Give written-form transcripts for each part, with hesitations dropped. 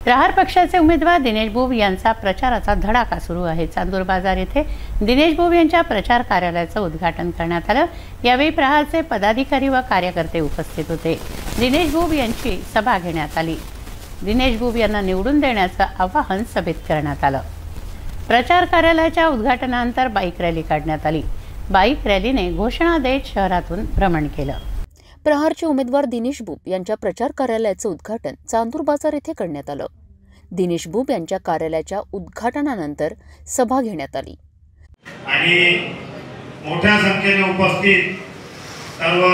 प्रहार पक्षाचे उमेदवार दिनेश बुब यांचा प्रचाराचा धडाका सुरू आहे। चांदूर बाजार येथे दिनेश बुब यांच्या प्रचार कार्यालयाचे उद्घाटन करण्यात आले। यावेळी प्रहारचे पदाधिकारी व कार्यकर्ते उपस्थित होते। दिनेश बुब यांची सभा घेण्यात आली। दिनेश बुब यांना निवडून देण्याचे आवाहन सभेत करण्यात आले। प्रचार कार्यालयाच्या उद्घाटनानंतर बाईक रॅली काढण्यात आली। बाईक रॅलीने घोषणा देत शहरातून भ्रमण केले। प्रहारचे उमेदवार दिनेश बुब यांच्या प्रचार कार्यालयाचे उद्घाटन चांदूर बाजार येथे करण्यात आले। दिनेश बुब यांच्या कार्यालयाच्या उद्घाटनानंतर सभा घेण्यात आली आणि मोठ्या संख्येने उपस्थित सर्व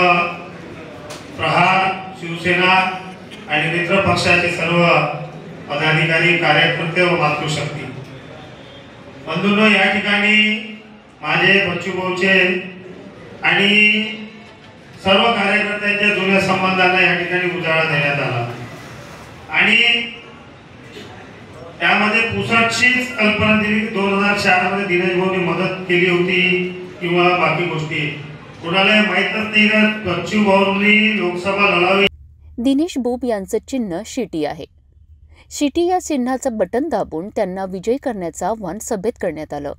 प्रहार, शिवसेना आणि मित्र पक्षाचे सर्व पदाधिकारी, कार्यकर्ते व मातृशक्ती बंधूंनो, या ठिकाणी माझे बच्चू भाऊचे आणि सर्व कार्यकर्त्यांच्या जुन्या संबंधांना या ठिकाणी उजाळा देण्यात आला आणि त्यामध्ये पुसटशीच कल्पना दिली। 2004 मध्ये दिनेश भाऊंनी मदत केली होती किंवा बाकी गोष्टी कोणाला माहीतच नाही का बच्चू भाऊंनी लोकसभा लढावी। दिनेश बुब यांचे चिन्ह शिटी आहे। शिटी या चिन्हाचं बटन दाबून त्यांना विजयी करण्याचं आवाहन सभेत करण्यात आलं।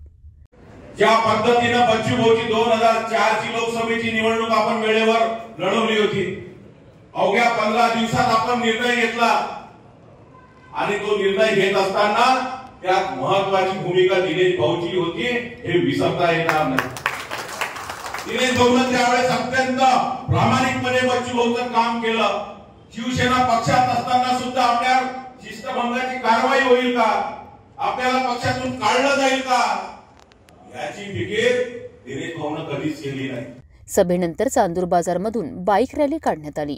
ज्या पद्धतीने बच्चू भाऊची 2004 ची लोकसभेची निवडणूक आपण वेळेवर लढवली होती, अवघ्या 15 दिवसात आपण निर्णय घेतला आणि तो निर्णय घेत असताना त्यात महत्त्वाची भूमिका दिनेश भाऊची होती हे विसरता येणार नाही। दिनेश भाऊने त्यावेळेस अत्यंत प्रामाणिकपणे बच्चू भाऊचं काम केलं। शिवसेना पक्षात असताना सुद्धा आपल्या शिस्तभंगाची कारवाई होईल का, आपल्याला पक्षातून काढलं जाईल का, याची फिकीर दिनेश भाऊने कधीच केली नाही। सभेनंतर चांदूर बाजारमधून बाईक रॅली काढण्यात आली।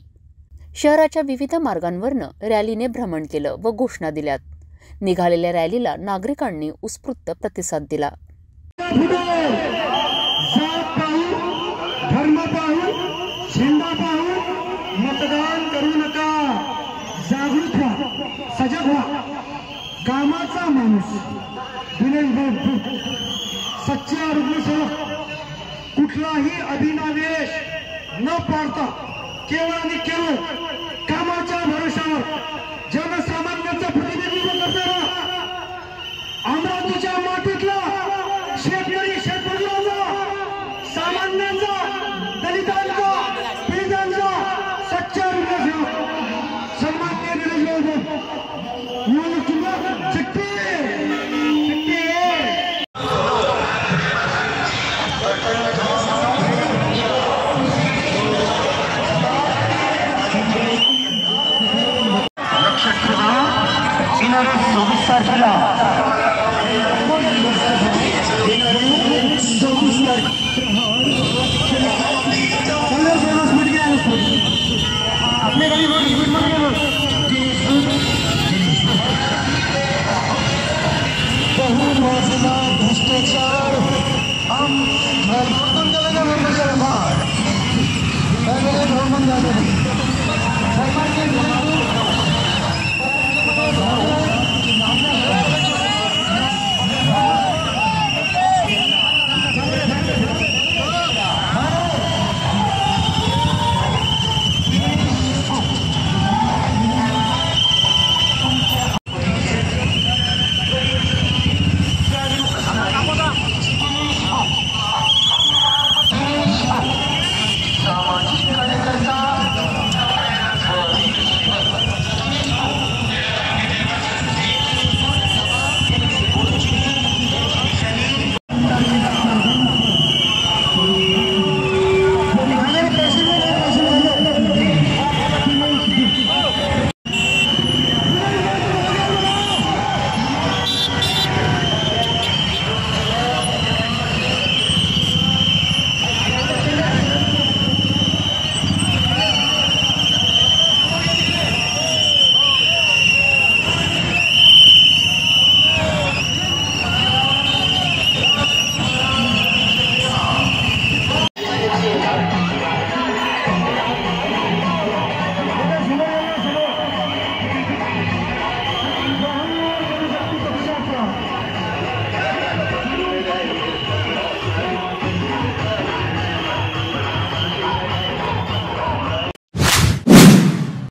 शहराच्या विविध मार्गांवरनं रॅलीने भ्रमण केलं व घोषणा दिल्यात। निघालेल्या रॅलीला नागरिकांनी उत्स्फूर्त प्रतिसाद दिला। मतदान करू नका, जागृत व्हा, सजग व्हा। कामाचा माणूस दिनेश बुब सच्चा रुग्णसेवक, कुठलाही अभिनिवेश न पाळता केवळ आणि केवळ कामाच्या भरोशावर जनसामान्यांचं प्रतिनिधित्व करणारा अमरावतीच्या मातीतला शेतकरी, शेतमजुरांचा, सामान्यांचा, दलितांचा, पीडितांचा सच्चा रुग्णसेवक सन्माननीय दिनेश बुब निवडणुकीला चिठ्ठी येणाऱ्या 24 तारखेला